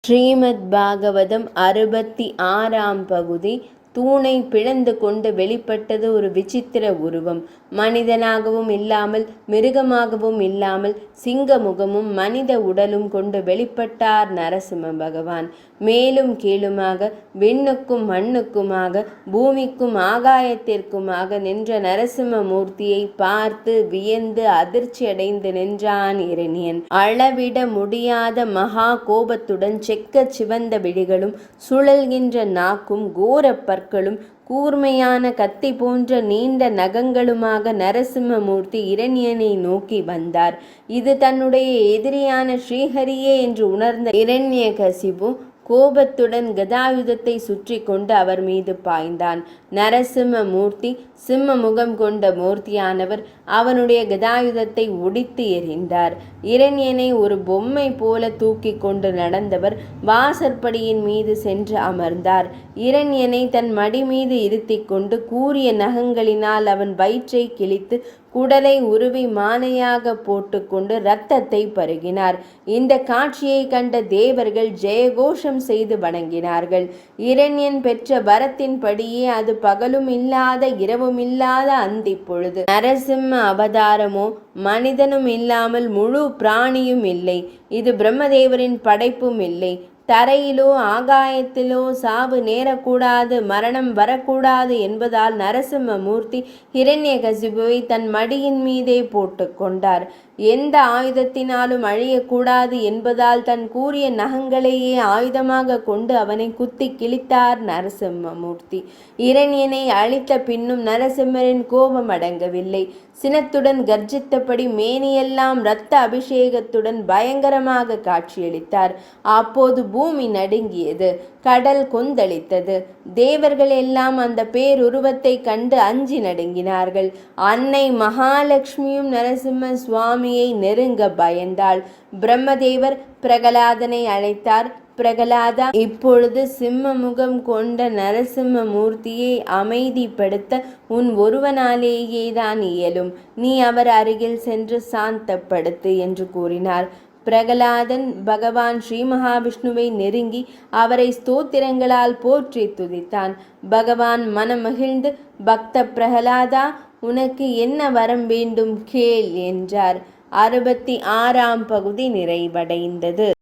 ஸ்ரீமத் பாகவதம் 66ஆம் பகுதி. தூணை பிளந்து கொண்டு வெளிப்பட்டது ஒரு விசித்திர உருவம். மனிதனாகவும் இல்லாமல் மிருகமாகவும் இல்லாமல் சிங்க முகமும் மனித உடலும் கொண்டு வெளிப்பட்டார் நரசிம்ம பகவான். மேலும் கீழுமாக விண்ணுக்கும் மண்ணுக்குமாக பூமிக்கும் ஆகாயத்திற்குமாக நின்ற நரசிம்ம மூர்த்தியை பார்த்து வியந்து அதிர்ச்சியடைந்து நின்றான் இரணியன். அளவிட முடியாத மகா கோபத்துடன் செக்க சிவந்த விழிகளும் சுழல்கின்ற நாக்கும் கோர பற்களும் கூர்மையான கத்தி போன்ற நீண்ட நகங்களுமாக நரசிம்மமூர்த்தி இரணியனை நோக்கி வந்தார். இது தன்னுடைய எதிரியான ஸ்ரீஹரியே என்று உணர்ந்த இரண்யகசிபு கோபத்துடன் கதாயுதத்தை சுற்றி கொண்டு அவர் மீது பாய்ந்தான். நரசிம்ம மூர்த்தி சிம்ம முகம் கொண்ட மூர்த்தியானவர் அவனுடைய கதாயுதத்தை ஒடித்து எறிந்தார். இரணியனை ஒரு பொம்மை போல தூக்கி கொண்டு நடந்தவர் வாசற்படியின் மீது சென்று அமர்ந்தார். இரணியனை தன் மடி மீது இருத்தி கொண்டு கூரிய நகங்களினால் அவன் வயிற்றை கிழித்து குடலை உருவி மாலையாக போட்டுக்கொண்டு இரத்தத்தை பருகினார். இந்த காட்சியை கண்ட தேவர்கள் ஜெயகோஷம் செய்து வணங்கினார்கள். இரணியன் பெற்ற வரத்தின்படியே அது பகலும் இல்லாத இரவும் இல்லாத அந்தி பொழுது. நரசிம்ம அவதாரமோ மனிதனும் இல்லாமல் முழு பிராணியும் இல்லை. இது பிரம்மதேவரின் படைப்பும் இல்லை. தரையிலோ ஆகாயத்திலோ சாவு நேரக்கூடாது, மரணம் வரக்கூடாது என்பதால் நரசிம்ம மூர்த்தி ஹிரண்யகசிபுவை தன் மடியின் மீதே போட்டு கொண்டார். எந்த ஆயுதத்தினாலும் அழியக்கூடாது என்பதால் தன் கூரிய நகங்களையே ஆயுதமாக கொண்டு அவனை குத்தி கிழித்தார் நரசிம்ம மூர்த்தி. இரணியனை அழித்த பின்னும் நரசிம்மரின் கோபம் அடங்கவில்லை. சினத்துடன் கர்ஜித்தபடி மேனியெல்லாம் இரத்த அபிஷேகத்துடன் பயங்கரமாக காட்சியளித்தார். அப்போது பூமி நடுங்கியது, கடல் கொந்தளித்தது. தேவர்கள் எல்லாம் அந்த பேருருவத்தை கண்டு அஞ்சி நடுங்கினார்கள். அன்னை மகாலட்சுமியும் நரசிம்ம சுவாமியை நெருங்க பயந்தாள். பிரம்மதேவர் பிரகலாதனை அழைத்தார். பிரகலாதா, இப்பொழுது சிம்ம முகம் கொண்ட நரசிம்ம மூர்த்தியை அமைதிப்படுத்த உன் ஒருவனாலேயே தான் இயலும். நீ அவர் அருகில் சென்று சாந்தப்படுத்து என்று கூறினார். பிரகலாதன் பகவான் ஸ்ரீ மகாவிஷ்ணுவை நெருங்கி அவரை ஸ்தோத்திரங்களால் போற்றி துதித்தான். பகவான் மனமகிழ்ந்து, பக்த பிரகலாதா, உனக்கு என்ன வரம் வேண்டும் கேள் என்றார். 66ஆம் பகுதி நிறைவடைந்தது.